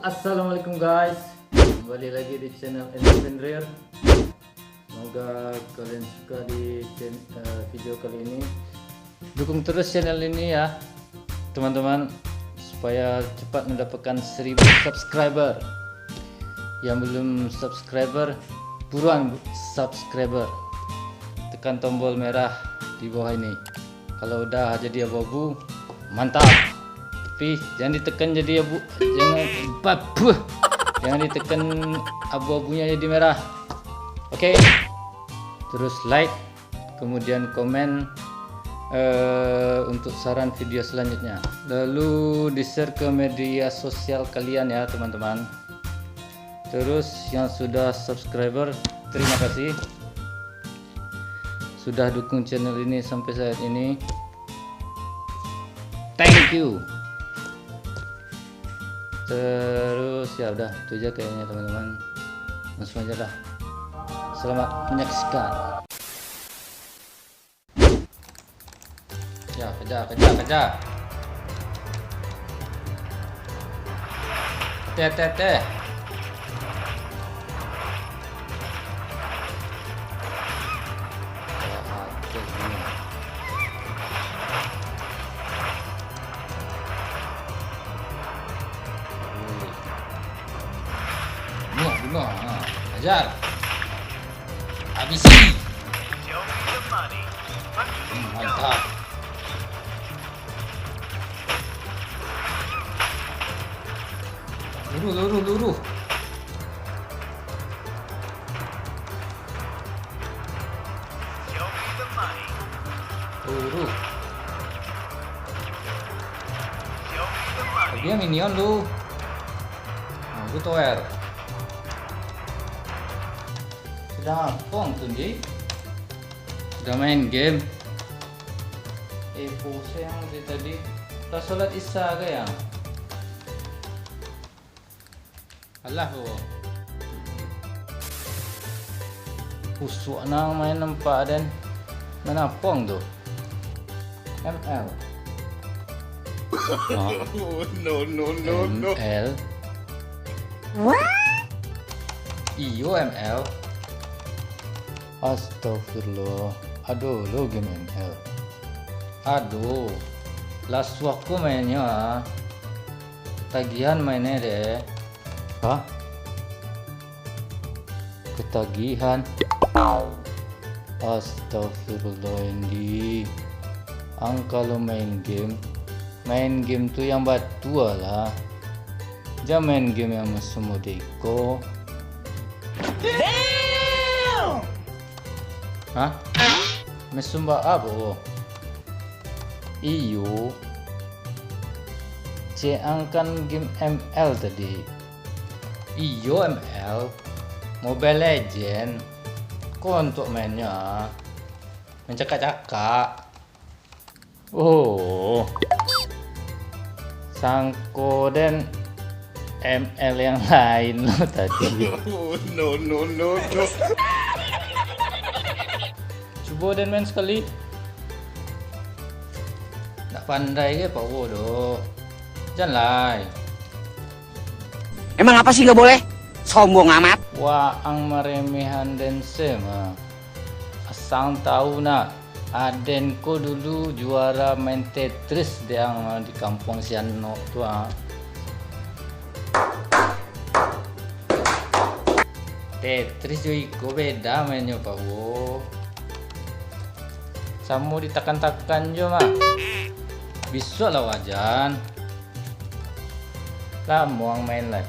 Assalamualaikum guys, kembali lagi di channel Innocent Rare. Semoga kalian suka di video kali ini. Dukung terus channel ini ya teman-teman, supaya cepat mendapatkan 1000 subscriber. Yang belum subscriber, buruan subscriber, tekan tombol merah di bawah ini. Kalau udah jadi abu-abu, mantap. Tapi jangan ditekan jadi abu, jangan ditekan abu-abunya jadi merah. Oke. Terus like, kemudian komen untuk saran video selanjutnya. Lalu di-share ke media sosial kalian ya teman-teman. Terus yang sudah subscriber, terima kasih sudah dukung channel ini sampai saat ini. Thank you. Terus ya udah itu aja kayaknya teman-teman, langsung aja dah. Selamat menyaksikan. Ya kejar teh bunuh, ajar, habisi. Mantap. Luruh. Dia minion lu. Nah, itu tower. Sudah pong tuh Ji. Sudah main game. Pose yang tadi. Udah sholat isya ke ya? Alah ho. Usuk nang main nampak dan mana pong tuh? ML. No. ML. What? Iyo ML. Astagfirullah. Aduh, lo game ML. Aduh, lasu aku mainnya. Tagihan mainnya deh. Hah? Ketagihan. Astagfirullah ini. Kalau main game tuh yang batu lah. Jangan main game yang semua deko. Hah? Mesumba apa? Iyo. Angkan game ML tadi. Iyo ML. Mobile Legend. Kok untuk mainnya? Mencakak-cakak. Oh. Sangko dan ML yang lain lo tadi. No. Coba dan main sekali. Tak pandai ke Pak Wodo. Jangan. Emang apa sih nggak boleh? Sombong amat. Wah, ang maremehan dan sema. Asang tahu nak. Adenku dulu juara main Tetris yang di kampung Siano tuh. Tetris juga beda mainnya Pak Wo. Samu ditekan-tekan jo mah. Bisa lah wajan. Lah muang main lah.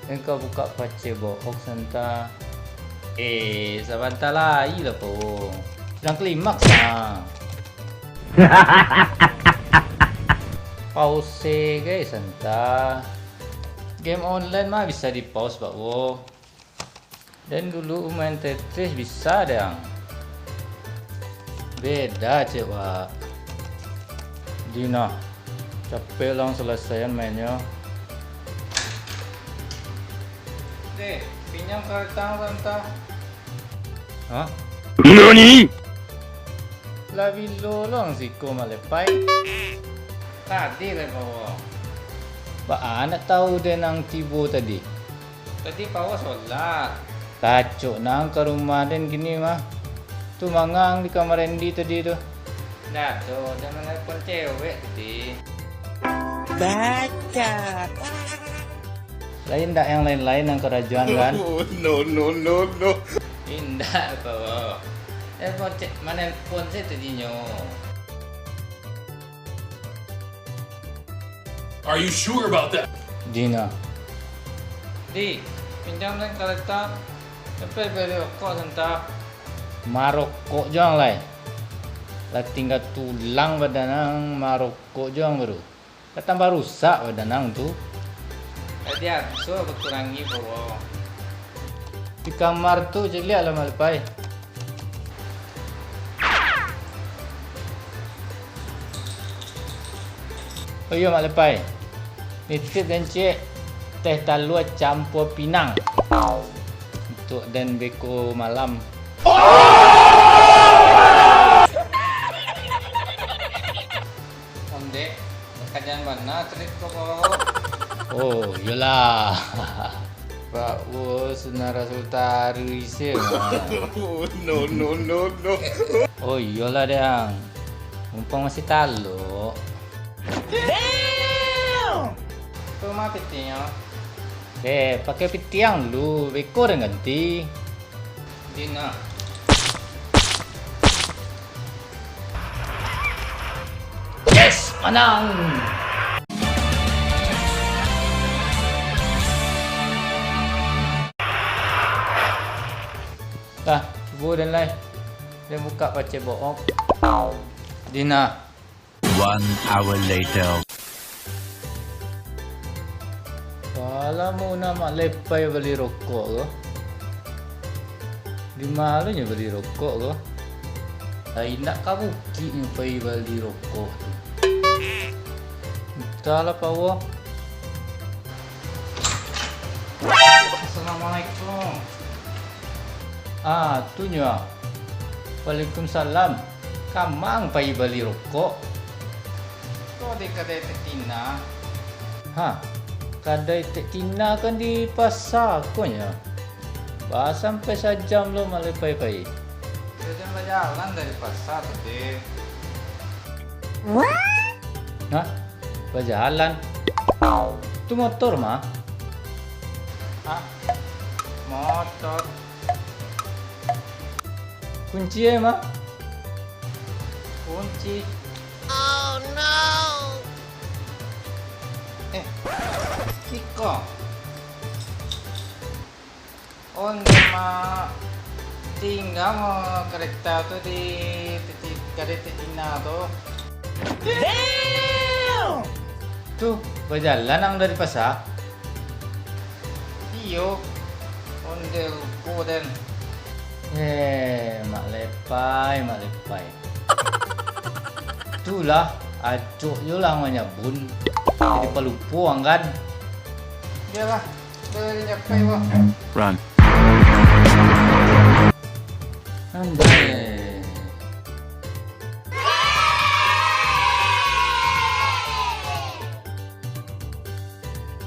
Engkau buka pace bohong santa. Sabanta lagi lah po. Sedang klimaks lah. Pause guys santa. Game online mah bisa di pause Pak Wo. Dan dulu main Tetris bisa dong. Beda coba. Dina capek lang selesaian mainnya. Pinjam kartu tante. Hah? NANI? Labi lolong sih ko malepay. Tadi lah bawa. Ba, nak tahu dia nang tibo tadi. Tadi bawa solat. Kacuk nang ke rumah dan gini mah. Tu mangang di kamar Andy tadi tu. Dah tu, jangan nelfon cewek tadi. Bacot. Lain tak yang lain-lain yang kerajuan kan? No. Indah bawa. Nelfon mana nelfon saya tadinya. Are you sure about that? Dina. Di, pinjam lang kereta. Sampai beli rokok sebentar. Marokok juang lai. Lah tinggal tulang badanang marokok juang baru. Lah tambah rusak badanang tu. Tadi aku berkurangi bawa. Di kamar tu je lihat lah Malpai. Oh iya Mak Lepai. Nitip dan cik teh talua campur pinang. Untuk dan beko malam. Om Dek, kajian mana trip kau bawa? Oh, iyalah. Pak Wo Senara Sultari isi. No. Oh, iyalah dia. Mumpung masih taluk. Kau mah petinya. Pakai pitiang dulu. Beko dah ganti. Dina. Yes, menang. Dah, ibu dan lai. Dia buka baca bohong. Dina. 1 hour later. Kalau mau nak lepai beli rokok ke? Di malunya beli rokok ke? Hai nak kamu kini pergi beli rokok tu. Entahlah Pawa. Assalamualaikum. Ah, tu nya. Waalaikumsalam. Kamang pergi beli rokok. Kau di kedai Tina. Ha. Kedai Tek Tina kan di pasar konya. Bah sampai sejam lo malah pai-pai. Dia berjalan dari pasar tadi. Ha? Berjalan. Tu motor mah. Hah? Motor. Kunci mah. Kunci. Kiko. Oh, nama tinggal mau kereta tu di kedai Tina tu. Tu berjalan ang dari pasar. Iyo. Ondel koden. Mak lepai, mak lepai. Itulah acuk je lah menyabun. Jadi pelupuang kan. Dia lah. Dia nyapai wah. Run. Andai